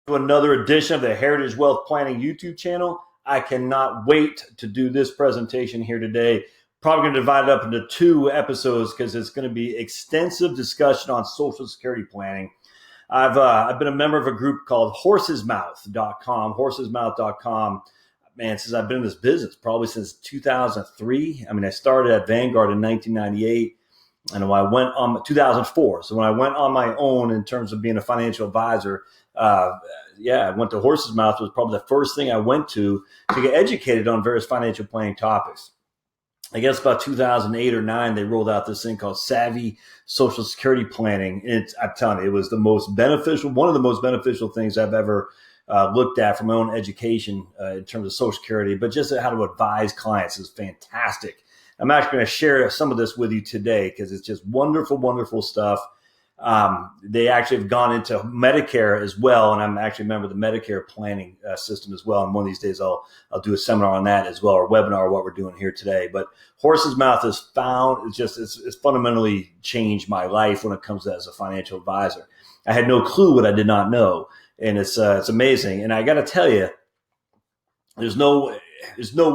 To another edition of the Heritage Wealth Planning YouTube channel. I cannot wait to do this presentation here today. Probably going to divide it up into 2 episodes because it's going to be extensive discussion on Social Security planning. I've been a member of a group called horsesmouth.com, man, since I've been in this business, probably since 2003. I mean, I started at Vanguard in 1998. And when I went on 2004, so when I went on my own in terms of being a financial advisor, I went to Horse's Mouth. It was probably the first thing I went to get educated on various financial planning topics. I guess about 2008 or 9, they rolled out this thing called Savvy Social Security Planning. And I'm telling you, it was one of the most beneficial things I've ever looked at for my own education in terms of Social Security, but just how to advise clients is fantastic. I'm actually going to share some of this with you today because it's just wonderful, wonderful stuff. They actually have gone into Medicare as well, and I'm actually a member of the Medicare planning system as well. And one of these days, I'll do a seminar on that as well, or a webinar, what we're doing here today. But Horse's Mouth is it's fundamentally changed my life when it comes to as a financial advisor. I had no clue what I did not know, and it's amazing. And I got to tell you, there's no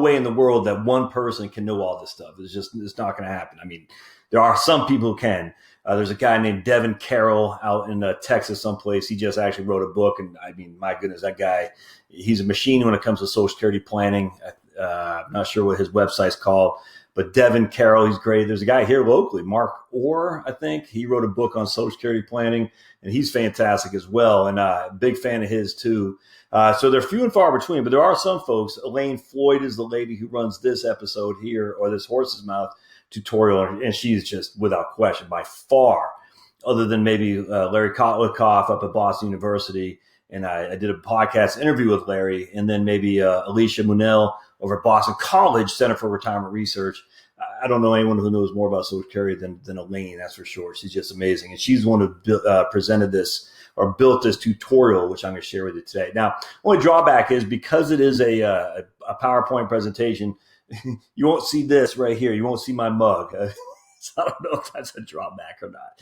way in the world that one person can know all this stuff. It's not going to happen. I mean, there are some people who can. There's a guy named Devin Carroll out in Texas someplace. He just actually wrote a book. And I mean, my goodness, that guy, he's a machine when it comes to Social Security planning. I'm not sure what his website's called, but Devin Carroll, he's great. There's a guy here locally, Mark Orr, I think. He wrote a book on Social Security planning, and he's fantastic as well. And big fan of his too. So they're few and far between, but there are some folks. Elaine Floyd is the lady who runs this episode here, or this Horse's Mouth tutorial, and she's just without question by far, other than maybe Larry Kotlikoff up at Boston University. And I did a podcast interview with Larry, and then maybe Alicia Munell over at Boston College Center for Retirement Research. I don't know anyone who knows more about Social Security than Elaine, that's for sure. She's just amazing. And she's the one who presented this or built this tutorial, which I'm going to share with you today. Now, only drawback is because it is a PowerPoint presentation, you won't see this right here. You won't see my mug. So I don't know if that's a drawback or not.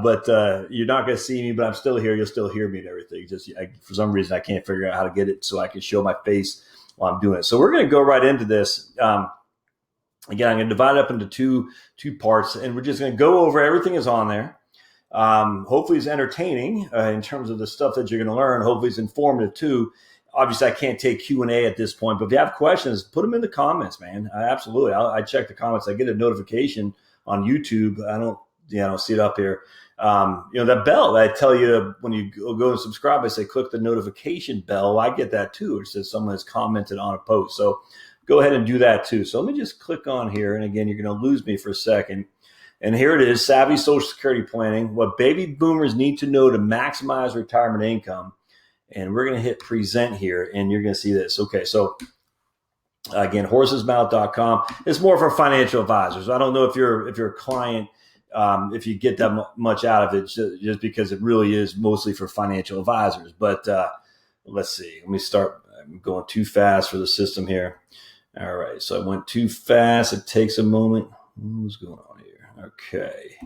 But you're not going to see me, but I'm still here. You'll still hear me and everything. For some reason, I can't figure out how to get it so I can show my face while I'm doing it. So we're going to go right into this. Again, I'm going to divide it up into two parts, and we're just going to go over everything that's on there. Hopefully it's entertaining in terms of the stuff that you're going to learn. Hopefully it's informative too. Obviously, I can't take Q&A at this point, but if you have questions, put them in the comments, man. Absolutely. I check the comments. I get a notification on YouTube. I don't see it up here. That bell that I tell you when you go and subscribe, I say, click the notification bell. Well, I get that too. It says someone has commented on a post. So go ahead and do that too. So let me just click on here. And again, you're going to lose me for a second. And here it is, Savvy Social Security Planning, what baby boomers need to know to maximize retirement income. And we're going to hit present here, and you're going to see this. Okay, so again, horsesmouth.com. It's more for financial advisors. I don't know if you're a client, if you get that much out of it, just because it really is mostly for financial advisors. But let's see. Let me start. I'm going too fast for the system here. All right, so I went too fast. It takes a moment. What's going on here? Okay.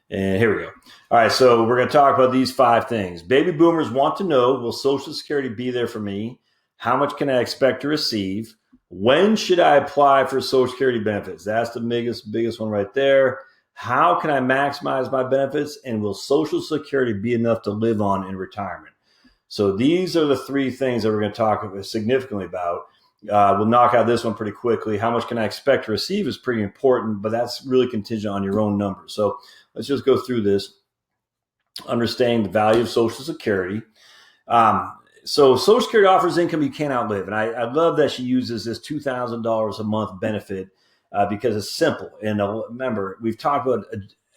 And here we go. All right, so we're going to talk about these 5 things. Baby boomers want to know, will Social Security be there for me? How much can I expect to receive? When should I apply for Social Security benefits? That's the biggest one right there. How can I maximize my benefits? And will Social Security be enough to live on in retirement? So these are the 3 things that we're going to talk significantly about. We'll knock out this one pretty quickly. How much can I expect to receive is pretty important, but that's really contingent on your own numbers. So let's just go through this. Understanding the value of Social Security. So Social Security offers income you can't outlive. And I love that she uses this $2,000 a month benefit because it's simple. And remember, we've talked about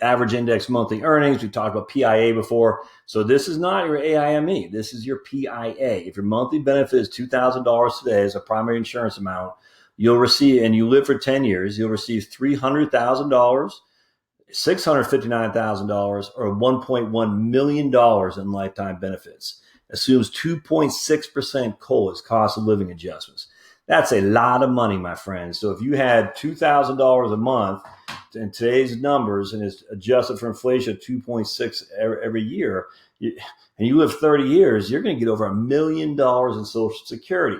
average index monthly earnings. We've talked about PIA before. So this is not your AIME. This is your PIA. If your monthly benefit is $2,000 today as a primary insurance amount, you'll receive, and you live for 10 years, you'll receive $300,000, $659,000, or $1.1 million in lifetime benefits. Assumes 2.6% COLA is cost of living adjustments. That's a lot of money, my friends. So if you had $2,000 a month in today's numbers and is adjusted for inflation of 2.6 every year, and you live 30 years, you're going to get over $1 million in Social Security.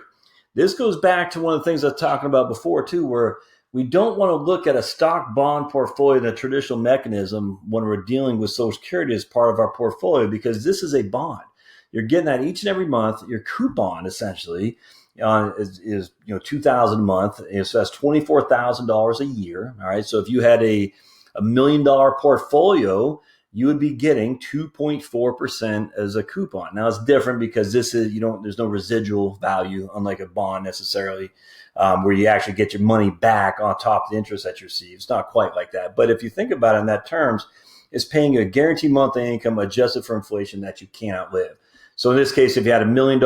This goes back to one of the things I was talking about before too, where we don't want to look at a stock bond portfolio, the traditional mechanism, when we're dealing with Social Security as part of our portfolio, because this is a bond. You're getting that each and every month. Your coupon essentially is $2,000 a month. So that's $24,000 a year. All right. So if you had a $1 million portfolio, you would be getting 2.4% as a coupon. Now it's different because this is, there's no residual value, unlike a bond necessarily, where you actually get your money back on top of the interest that you receive. It's not quite like that. But if you think about it in that terms, it's paying you a guaranteed monthly income adjusted for inflation that you can't outlive. So in this case, if you had $1 million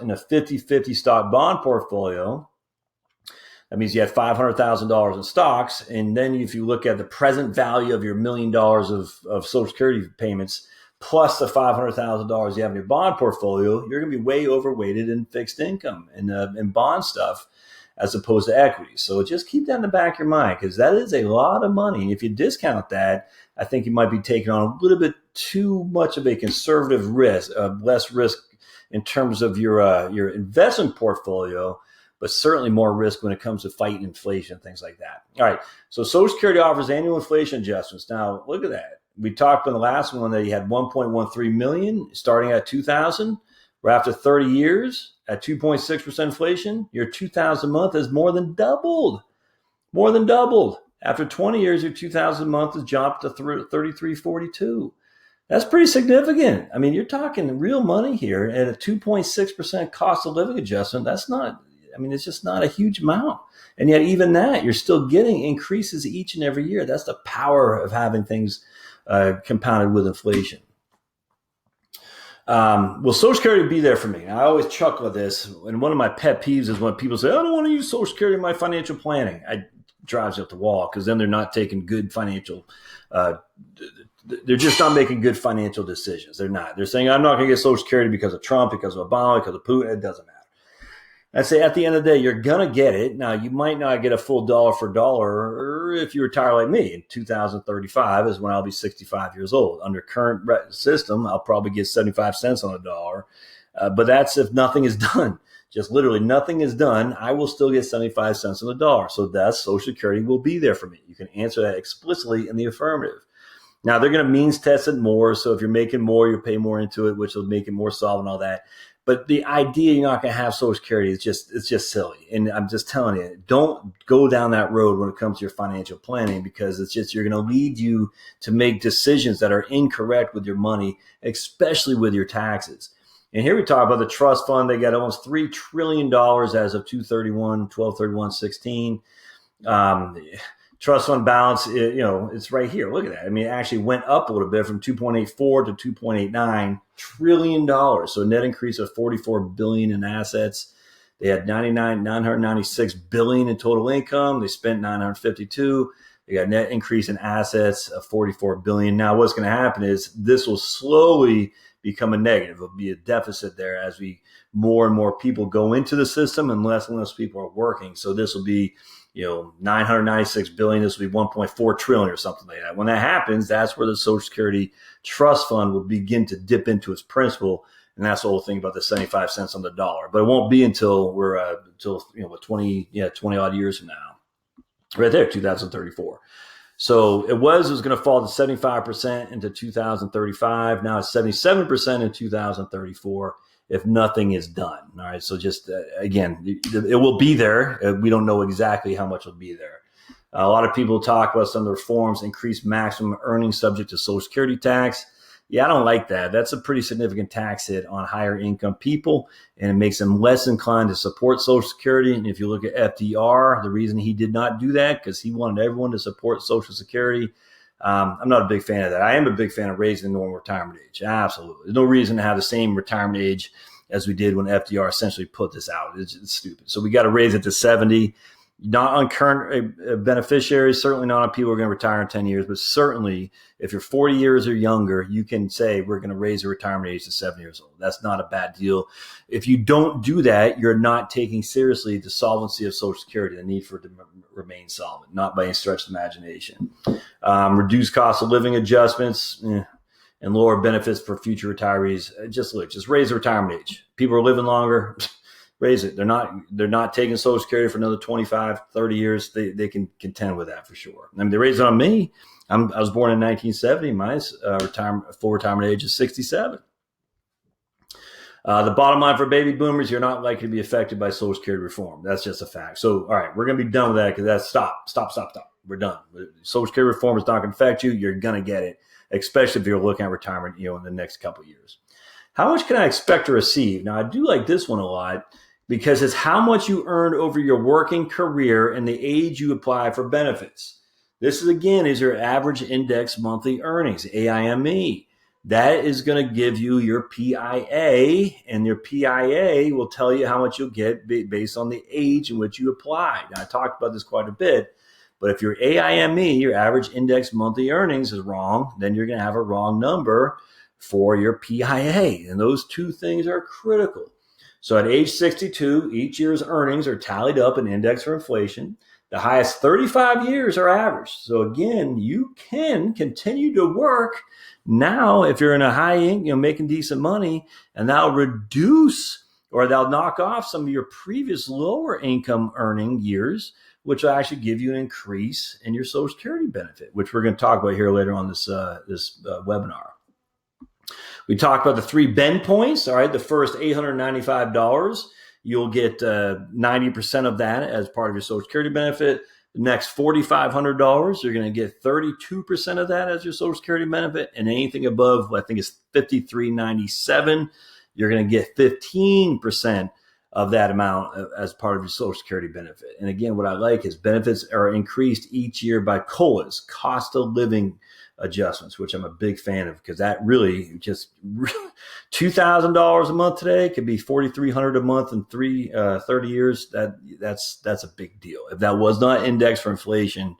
in a 50-50 stock bond portfolio, that means you had $500,000 in stocks. And then if you look at the present value of your $1 million of Social Security payments, plus the $500,000 you have in your bond portfolio, you're going to be way overweighted in fixed income and bond stuff as opposed to equity. So just keep that in the back of your mind, because that is a lot of money. And if you discount that, I think you might be taking on a little bit too much of a conservative risk, less risk in terms of your investment portfolio, but certainly more risk when it comes to fighting inflation and things like that. All right. So Social Security offers annual inflation adjustments. Now, look at that. We talked in the last one that you had 1.13 million starting at 2000. Where after 30 years at 2.6% inflation, your 2000 a month has more than doubled. More than doubled. After 20 years, your 2000 a month has jumped to 3342. That's pretty significant. I mean, you're talking real money here at a 2.6% cost of living adjustment. It's just not a huge amount. And yet even that, you're still getting increases each and every year. That's the power of having things compounded with inflation. Will Social Security be there for me? Now, I always chuckle at this. And one of my pet peeves is when people say, I don't want to use Social Security in my financial planning. It drives you up the wall, because then they're not taking good financial they're just not making good financial decisions. They're not. They're saying, I'm not going to get Social Security because of Trump, because of Obama, because of Putin. It doesn't matter. I say at the end of the day, you're going to get it. Now, you might not get a full dollar for dollar if you retire like me. In 2035 is when I'll be 65 years old. Under current system, I'll probably get 75 cents on a dollar. But that's if nothing is done. Just literally nothing is done. I will still get 75 cents on the dollar. So that's Social Security will be there for me. You can answer that explicitly in the affirmative. Now, they're going to means test it more. So if you're making more, you pay more into it, which will make it more solid and all that. But the idea you're not going to have Social Security it's just silly. And I'm just telling you, don't go down that road when it comes to your financial planning, because you're going to lead you to make decisions that are incorrect with your money, especially with your taxes. And here we talk about the trust fund. They got almost $3 trillion as of 12/31/16. Trust fund balance, it's right here. Look at that. I mean, it actually went up a little bit from 2.84 to 2.89 trillion dollars. So a net increase of 44 billion in assets. They had 996 billion in total income. They spent 952. They got a net increase in assets of 44 billion. Now, what's going to happen is this will slowly become a negative. It'll be a deficit there as more and more people go into the system and less people are working. So this will be 996 billion. This will be 1.4 trillion or something like that. When that happens, that's where the Social Security Trust Fund will begin to dip into its principal. And that's the whole thing about the 75 cents on the dollar. But it won't be until we're 20 odd years from now. Right there, 2034. So it was going to fall to 75% into 2035. Now it's 77% in 2034. If nothing is done. All right. So just, again, it will be there. We don't know exactly how much will be there. A lot of people talk about some of the reforms, increased maximum earnings subject to Social Security tax. Yeah, I don't like that. That's a pretty significant tax hit on higher income people, and it makes them less inclined to support Social Security. And if you look at FDR, the reason he did not do that, because he wanted everyone to support Social Security. I'm not a big fan of that. I am a big fan of raising the normal retirement age. Absolutely. There's no reason to have the same retirement age as we did when FDR essentially put this out. It's stupid. So we got to raise it to 70. Not on current beneficiaries, certainly not on people who are going to retire in 10 years, but certainly if you're 40 years or younger, you can say we're going to raise the retirement age to 7 years old. That's not a bad deal. If you don't do that, you're not taking seriously the solvency of Social Security, the need for it to remain solvent, not by any stretch of the imagination. Reduced cost of living adjustments. and lower benefits for future retirees. Just raise the retirement age. People are living longer. Raise it. They're not taking Social Security for another 25, 30 years. They can contend with that for sure. I mean, they raised it on me. I was born in 1970. My full retirement age is 67. The bottom line for baby boomers, you're not likely to be affected by Social Security reform. That's just a fact. So, all right, we're going to be done with that because that's stop. We're done. Social Security reform is not going to affect you. You're going to get it, especially if you're looking at retirement, in the next couple of years. How much can I expect to receive? Now, I do like this one a lot because it's how much you earned over your working career and the age you apply for benefits. This is your average index monthly earnings, AIME. That is going to give you your PIA, and your PIA will tell you how much you'll get based on the age in which you applied. Now, I talked about this quite a bit, but if your AIME, your average index monthly earnings, is wrong, then you're going to have a wrong number for your PIA, and those two things are critical. So at age 62, each year's earnings are tallied up and indexed for inflation. The highest 35 years are averaged. So again, you can continue to work now if you're in a high income, making decent money, and that'll reduce or they'll knock off some of your previous lower income earning years, which will actually give you an increase in your Social Security benefit, which we're going to talk about here later on this webinar. We talked about the 3 bend points. All right, the first $895, you'll get 90% of that as part of your Social Security benefit. The next $4,500, you're going to get 32% of that as your Social Security benefit, and anything above, I think it's $5,397, you're going to get 15% of that amount as part of your Social Security benefit. And again, what I like is benefits are increased each year by COLAs, cost of living adjustments, which I'm a big fan of because that really just $2,000 a month today could be $4,300 a month in 30 years. That's a big deal. If that was not indexed for inflation,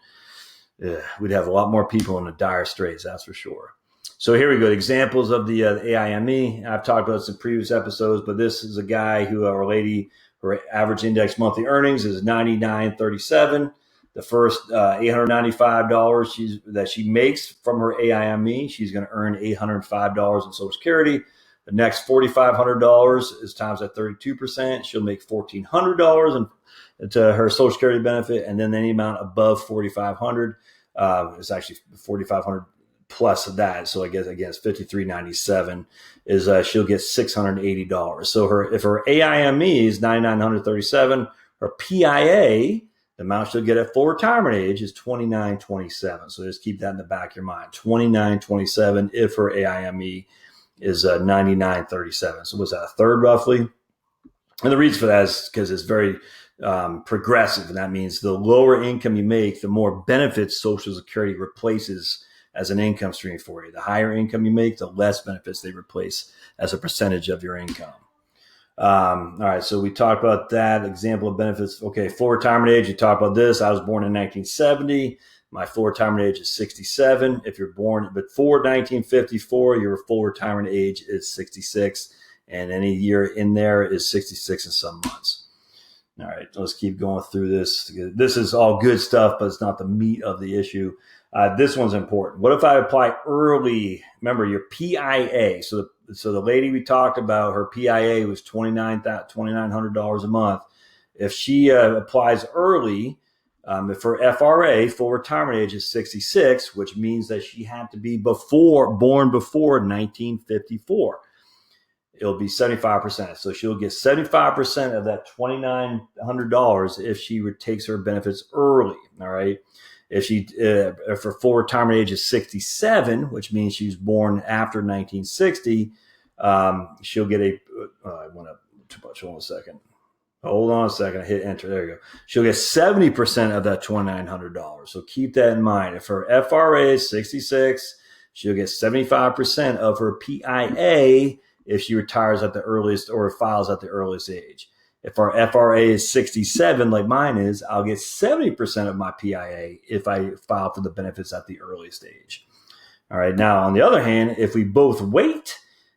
we'd have a lot more people in the dire straits. That's for sure. So here we go. Examples of the AIME. I've talked about this in previous episodes, but this is a guy or a lady, her average index monthly earnings is $99.37. The first $895 that she makes from her AIME, she's going to earn $805 in Social Security. The next $4,500 is times at 32%. She'll make $1,400 into her Social Security benefit, and then any amount above $4,500 is actually $4,500 plus that. So I guess again, it's $5,397. Is she'll get $680. So if her AIME is $9,937, her PIA, the amount she'll get at full retirement age, is $2,927. So just keep that in the back of your mind. $2,927 if her AIME is $9,937. So what's that, a third roughly? And the reason for that is because it's very progressive, and that means the lower income you make, the more benefits Social Security replaces as an income stream for you. The higher income you make, the less benefits they replace as a percentage of your income. All right, so we talked about that example of benefits. Okay, full retirement age, you talked about this. I was born in 1970. My full retirement age is 67. If you're born before 1954, your full retirement age is 66. And any year in there is 66 and some months. All right, let's keep going through this. This is all good stuff, but it's not the meat of the issue. This one's important. What if I apply early? Remember your PIA. So the lady we talked about, her PIA was $2,900 a month. If she applies early, if her FRA, full retirement age, is 66, which means that she had to be born before 1954, it'll be 75%. So she'll get 75% of that $2,900 if she takes her benefits early. All right. If her full retirement age is 67, which means she was born after 1960, she'll get I went up too much. Hold on a second. I hit enter. There you go. She'll get 70% of that $2,900. So keep that in mind. If her FRA is 66, she'll get 75% of her PIA if she retires at the earliest or files at the earliest age. If our FRA is 67, like mine is, I'll get 70% of my PIA if I file for the benefits at the earliest age. All right. Now, on the other hand, if we both wait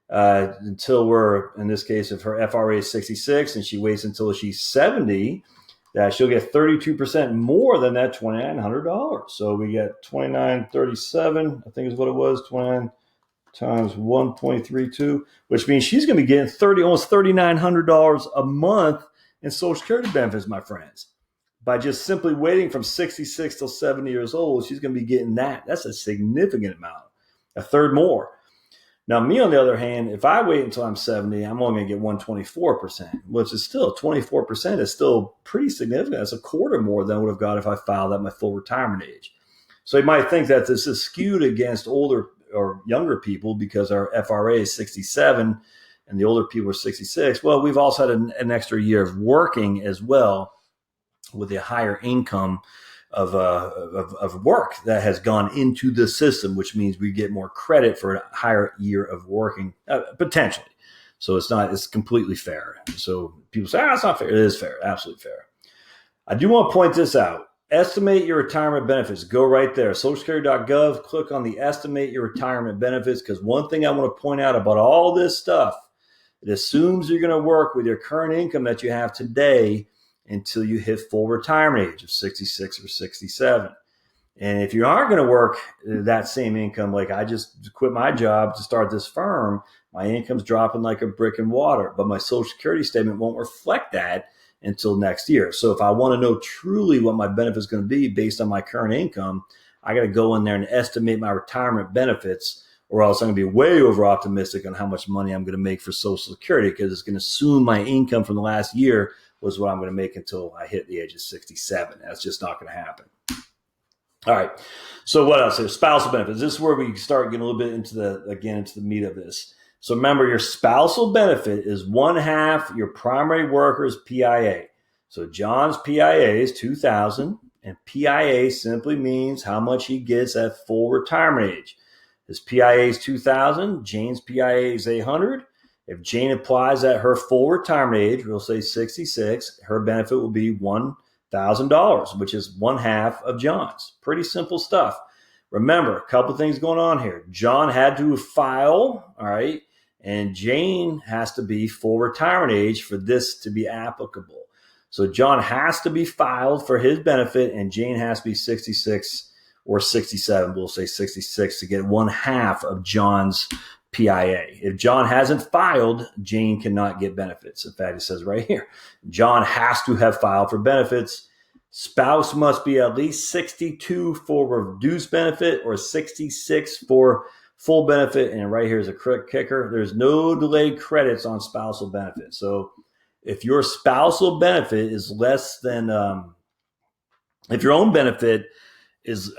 until in this case, if her FRA is 66 and she waits until she's 70, she'll get 32% more than that $2,900. So we get $2,937, I think is what it was, times 1.32, which means she's going to be getting almost $3,900 a month in Social Security benefits, my friends. By just simply waiting from 66 till 70 years old, she's going to be getting that. That's a significant amount, a third more. Now, me, on the other hand, if I wait until I'm 70, I'm only going to get 124%, which is still 24% is still pretty significant. That's a quarter more than I would have got if I filed at my full retirement age. So you might think that this is skewed against older or younger people because our FRA is 67 and the older people are 66. Well, we've also had an extra year of working as well with a higher income of work that has gone into the system, which means we get more credit for a higher year of working, potentially. So it's completely fair. So people say, it's not fair. It is fair. Absolutely fair. I do want to point this out. Estimate your retirement benefits. Go right there. SocialSecurity.gov, click on the estimate your retirement benefits, because one thing I want to point out about all this stuff, it assumes you're going to work with your current income that you have today until you hit full retirement age of 66 or 67. And if you aren't going to work that same income, like I just quit my job to start this firm, my income's dropping like a brick in water, but my Social Security statement won't reflect that until next year. So if I want to know truly what my benefit is going to be based on my current income, I got to go in there and estimate my retirement benefits, or else I'm going to be way over optimistic on how much money I'm going to make for Social Security, because it's going to assume my income from the last year was what I'm going to make until I hit the age of 67. That's just not going to happen. All right. So what else? There's spousal benefits. This is where we start getting a little bit into the meat of this. So remember, your spousal benefit is 1/2 your primary worker's PIA. So John's PIA is $2,000, and PIA simply means how much he gets at full retirement age. His PIA is $2,000. Jane's PIA is $800. If Jane applies at her full retirement age, we'll say 66, her benefit will be $1,000, which is 1/2 of John's. Pretty simple stuff. Remember, a couple things going on here. John had to file, all right, and Jane has to be full retirement age for this to be applicable. So John has to be filed for his benefit, and Jane has to be 66 or 67. We'll say 66 to get 1/2 of John's PIA. If John hasn't filed, Jane cannot get benefits. In fact, it says right here, John has to have filed for benefits. Spouse must be at least 62 for reduced benefit or 66 for full benefit. And right here is a kicker. There's no delayed credits on spousal benefit. So if your spousal benefit is less than, if your own benefit is,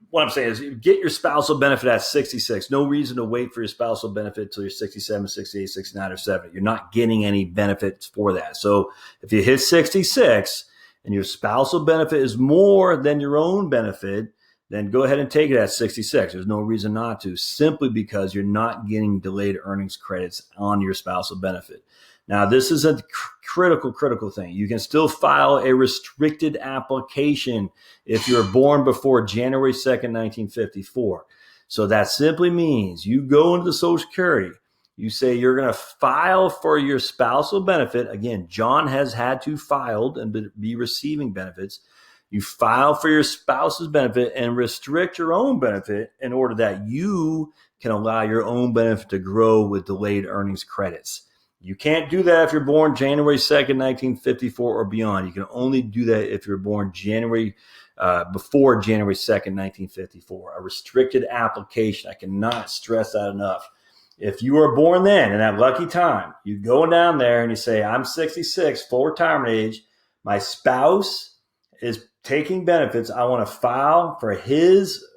what I'm saying is get your spousal benefit at 66. No reason to wait for your spousal benefit until you're 67, 68, 69, or 70. You're not getting any benefits for that. So if you hit 66 and your spousal benefit is more than your own benefit, then go ahead and take it at 66. There's no reason not to, simply because you're not getting delayed earnings credits on your spousal benefit. Now, this is a critical thing. You can still file a restricted application if you're born before January 2nd, 1954. So that simply means you go into the Social Security, you say you're going to file for your spousal benefit. Again, John has had to file and be receiving benefits. You file for your spouse's benefit and restrict your own benefit in order that you can allow your own benefit to grow with delayed earnings credits. You can't do that if you're born January 2nd, 1954 or beyond. You can only do that if you're born before January 2nd, 1954. A restricted application. I cannot stress that enough. If you were born then, in that lucky time, you go down there and you say, I'm 66, full retirement age. My spouse is taking benefits. I want to file for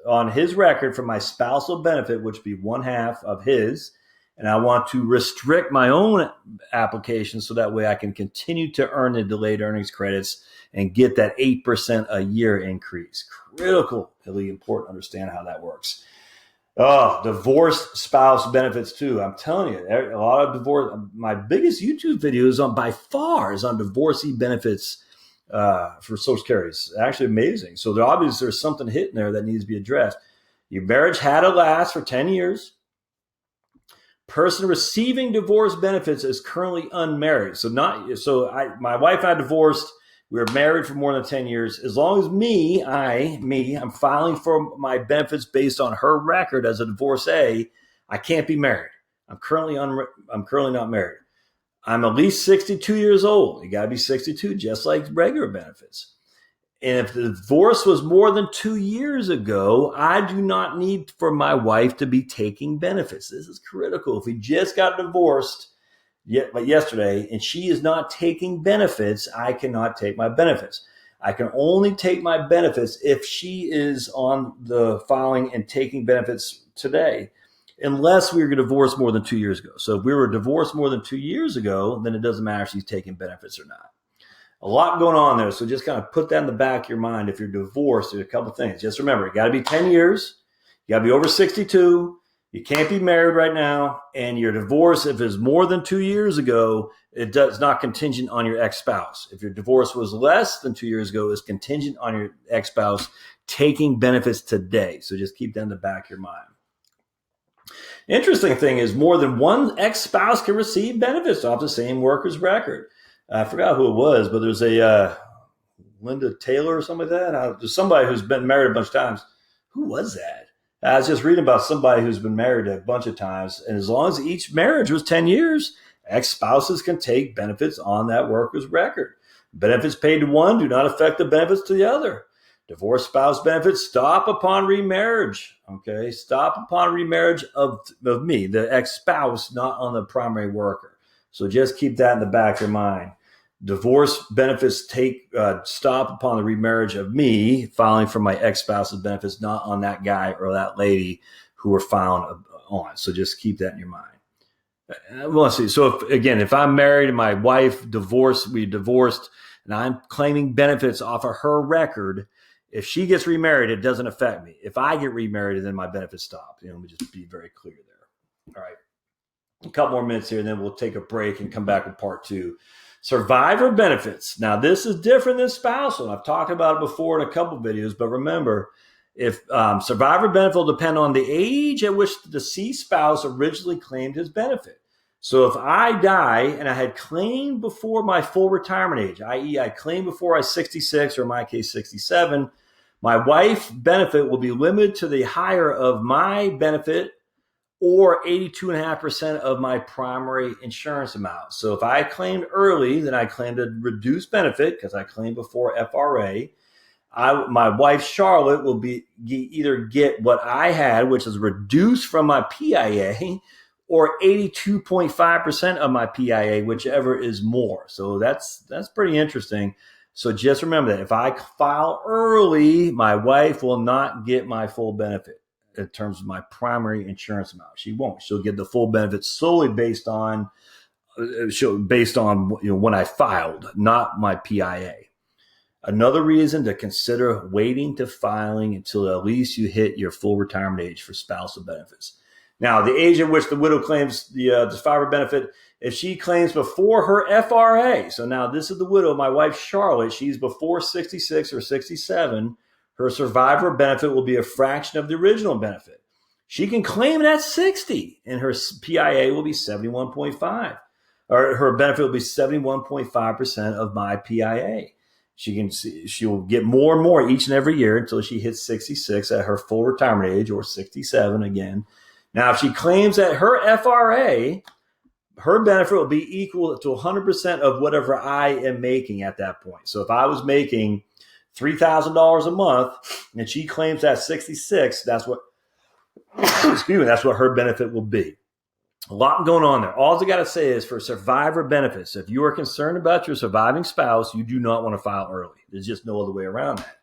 on his record for my spousal benefit, which would be 1/2 of his. And I want to restrict my own application so that way I can continue to earn the delayed earnings credits and get that 8% a year increase. Critically important to understand how that works. Oh, divorced spouse benefits too. I'm telling you, a lot of divorce. My biggest YouTube video is by far on divorcee benefits for Social Security. It's actually amazing. So there's something hitting there that needs to be addressed. Your marriage had to last for 10 years. Person receiving divorce benefits is currently unmarried. My wife and I divorced. We were married for more than 10 years. As long as I'm filing for my benefits based on her record as a divorcee, I can't be married. I'm currently not married. I'm at least 62 years old. You got to be 62, just like regular benefits. And if the divorce was more than 2 years ago, I do not need for my wife to be taking benefits. This is critical. If we just got divorced yesterday and she is not taking benefits, I cannot take my benefits. I can only take my benefits if she is on the filing and taking benefits today, unless we were divorced more than 2 years ago. So if we were divorced more than 2 years ago, then it doesn't matter if she's taking benefits or not. A lot going on there. So just kind of put that in the back of your mind. If you're divorced, there's a couple of things. Just remember, it got to be 10 years. You got to be over 62. You can't be married right now. And your divorce, if it's more than 2 years ago, it's not contingent on your ex-spouse. If your divorce was less than 2 years ago, it's contingent on your ex-spouse taking benefits today. So just keep that in the back of your mind. Interesting thing is more than one ex-spouse can receive benefits off the same worker's record. I forgot who it was, but there's a Linda Taylor or something like that. There's somebody who's been married a bunch of times. Who was that? I was just reading about somebody who's been married a bunch of times. And as long as each marriage was 10 years, ex-spouses can take benefits on that worker's record. Benefits paid to one do not affect the benefits to the other. Divorced spouse benefits stop upon remarriage. Okay, stop upon remarriage of me, the ex-spouse, not on the primary worker. So just keep that in the back of your mind. Divorce benefits stop upon the remarriage of me, filing for my ex-spouse's benefits, not on that guy or that lady who were found on. So just keep that in your mind. Well, let's see. So if I'm married and my wife we divorced, and I'm claiming benefits off of her record, if she gets remarried, it doesn't affect me. If I get remarried, then my benefits stop. Let me just be very clear there. All right. A couple more minutes here, and then we'll take a break and come back with part 2. Survivor benefits. Now, this is different than spousal. I've talked about it before in a couple of videos, but remember, if survivor benefit will depend on the age at which the deceased spouse originally claimed his benefit. So if I die and I had claimed before my full retirement age, i.e. I claimed before I was 66, or in my case 67, my wife's benefit will be limited to the higher of my benefit or 82.5% of my primary insurance amount. So if I claimed early, then I claimed a reduced benefit because I claimed before FRA. My wife, Charlotte, will either get what I had, which is reduced from my PIA, or 82.5% of my PIA, whichever is more. So that's pretty interesting. So just remember that if I file early, my wife will not get my full benefit in terms of my primary insurance amount. She won't. She'll get the full benefit solely based on when I filed, not my PIA. Another reason to consider waiting to filing until at least you hit your full retirement age for spousal benefits. Now, the age at which the widow claims the survivor benefit, if she claims before her FRA, so now this is the widow, my wife Charlotte, she's before 66 or 67, her survivor benefit will be a fraction of the original benefit. She can claim it at 60, and her PIA will be 71.5, or her benefit will be 71.5% of my PIA. She'll get more and more each and every year until she hits 66 at her full retirement age, or 67 again. Now, if she claims that her FRA, her benefit will be equal to 100% of whatever I am making at that point. So if I was making $3,000 a month and she claims that 66, that's what her benefit will be. A lot going on there. All I got to say is for survivor benefits, if you are concerned about your surviving spouse, you do not want to file early. There's just no other way around that.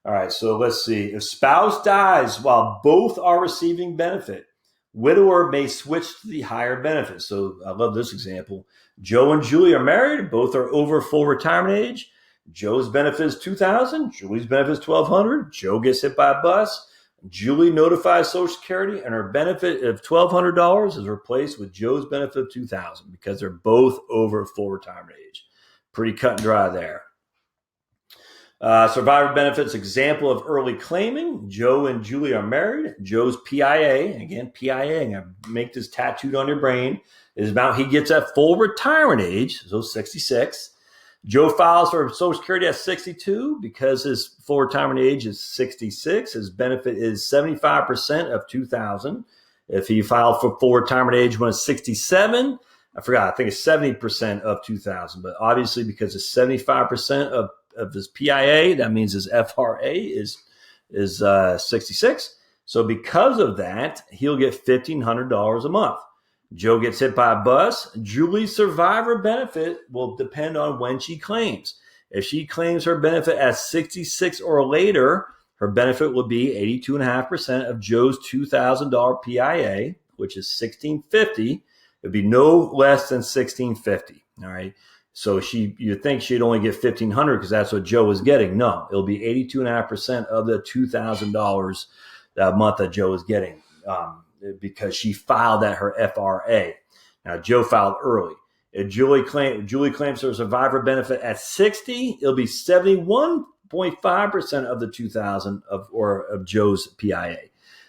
All right, so let's see. If spouse dies while both are receiving benefit, widower may switch to the higher benefit. So I love this example. Joe and Julie are married. Both are over full retirement age. Joe's benefit is $2,000. Julie's benefit is $1,200. Joe gets hit by a bus. Julie notifies Social Security, and her benefit of $1,200 is replaced with Joe's benefit of $2,000 because they're both over full retirement age. Pretty cut and dry there. Survivor benefits, example of early claiming. Joe and Julie are married. Joe's PIA, again, PIA, I'm going to make this tattooed on your brain, is about he gets at full retirement age, so 66. Joe files for Social Security at 62 because his full retirement age is 66. His benefit is 75% of $2,000. If he filed for full retirement age when it's 67, I forgot, I think it's 70% of 2000. But obviously, because it's 75% of his PIA, that means his FRA is 66. So because of that, he'll get $1,500 a month. Joe gets hit by a bus. Julie's survivor benefit will depend on when she claims. If she claims her benefit at 66 or later, her benefit will be 82.5% of Joe's $2,000 PIA, which is $1,650. It would be no less than $1,650. All right. So you'd think she'd only get $1,500 because that's what Joe was getting. No, it'll be 82.5% of the $2,000 a month that Joe is getting because she filed at her FRA. Now, Joe filed early. If Julie claims her survivor benefit at 60, it'll be 71.5% of the $2,000 of Joe's PIA.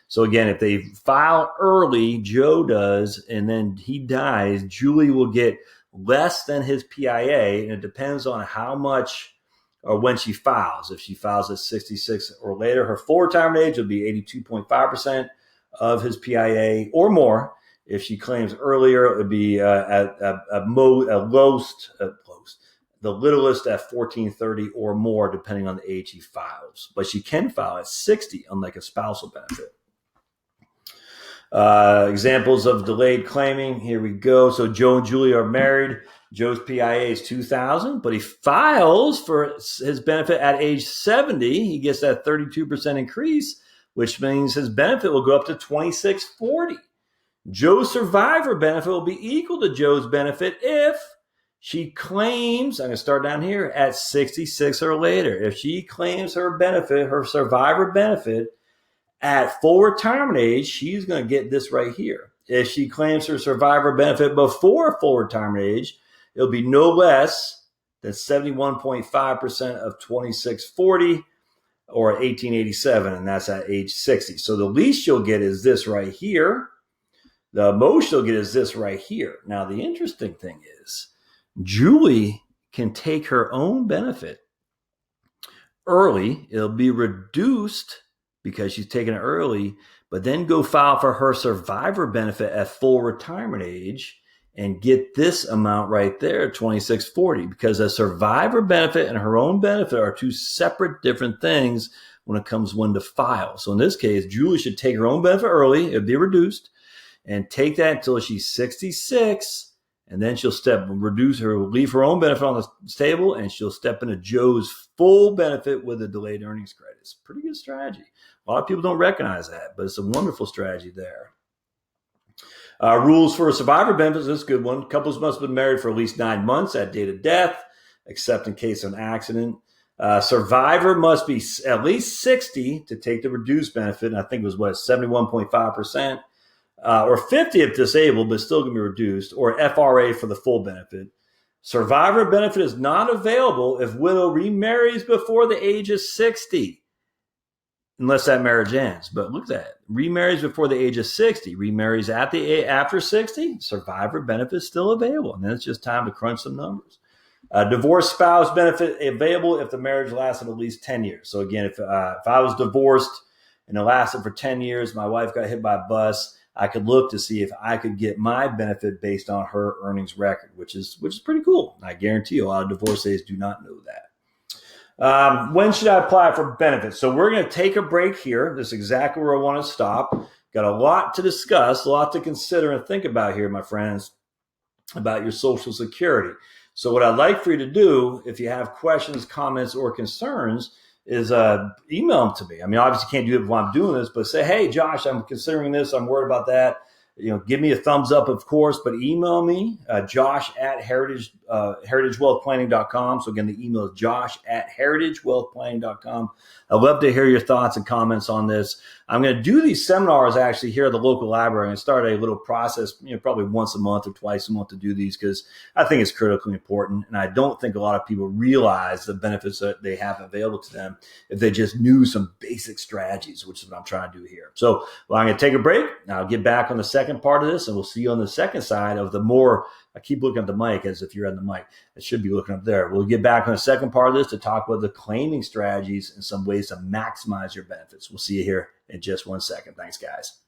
So again, if they file early, Joe does, and then he dies, Julie will get less than his PIA, and it depends on how much or when she files. If she files at 66 or later, her full retirement age will be 82.5% of his PIA or more. If she claims earlier, it would be the littlest at 1430 or more, depending on the age he files. But she can file at 60, unlike a spousal benefit. Examples of delayed claiming. Here we go. So Joe and Julie are married. Joe's PIA is $2,000, but he files for his benefit at age 70. He gets that 32% increase, which means his benefit will go up to $2,640. Joe's survivor benefit will be equal to Joe's benefit if she claims, I'm going to start down here, at 66 or later. If she claims her benefit, her survivor benefit, at full retirement age, she's going to get this right here. If she claims her survivor benefit before full retirement age, it'll be no less than 71.5% of 2640 or 1887, and that's at age 60. So the least you'll get is this right here. The most you'll get is this right here. Now, the interesting thing is Julie can take her own benefit early. It'll be reduced because she's taken it early, but then go file for her survivor benefit at full retirement age and get this amount right there, $2,640, because a survivor benefit and her own benefit are two separate different things when it comes when to file. So in this case, Julie should take her own benefit early. It'd be reduced, and take that until she's 66, and then she'll leave her own benefit on the table, and she'll step into Joe's full benefit with a delayed earnings credit. It's a pretty good strategy. A lot of people don't recognize that, but it's a wonderful strategy there. Rules for survivor benefits, this is a good one. Couples must have been married for at least 9 months at date of death, except in case of an accident. Survivor must be at least 60 to take the reduced benefit. And I think it was 71.5%. Or 50 if disabled, but still going to be reduced, or FRA for the full benefit. Survivor benefit is not available if widow remarries before the age of 60, unless that marriage ends. But look at that. Remarries before the age of 60, remarries after 60, survivor benefit is still available. And then it's just time to crunch some numbers. Divorced spouse benefit available if the marriage lasted at least 10 years. So again, if I was divorced and it lasted for 10 years, my wife got hit by a bus, I could look to see if I could get my benefit based on her earnings record, which is pretty cool. I guarantee you a lot of divorcees do not know that. When should I apply for benefits? So we're going to take a break here. This is exactly where I want to stop. Got a lot to discuss, a lot to consider and think about here, my friends, about your Social Security. So what I'd like for you to do, if you have questions, comments, or concerns, is email them to me. I mean, obviously can't do it while I'm doing this, but say, hey, Josh, I'm considering this. I'm worried about that. Give me a thumbs up, of course, but email me, josh@heritagewealthplanning.com. So again, the email is josh@heritagewealthplanning.com. I'd love to hear your thoughts and comments on this. I'm going to do these seminars actually here at the local library. I'm going to start a little process, probably once a month or twice a month to do these because I think it's critically important. And I don't think a lot of people realize the benefits that they have available to them if they just knew some basic strategies, which is what I'm trying to do here. So I'm going to take a break. I'll get back on the second part of this, and we'll see you on the second side of the more. I keep looking at the mic as if you're on the mic. I should be looking up there. We'll get back on the second part of this to talk about the claiming strategies and some ways to maximize your benefits. We'll see you here in just 1 second. Thanks, guys.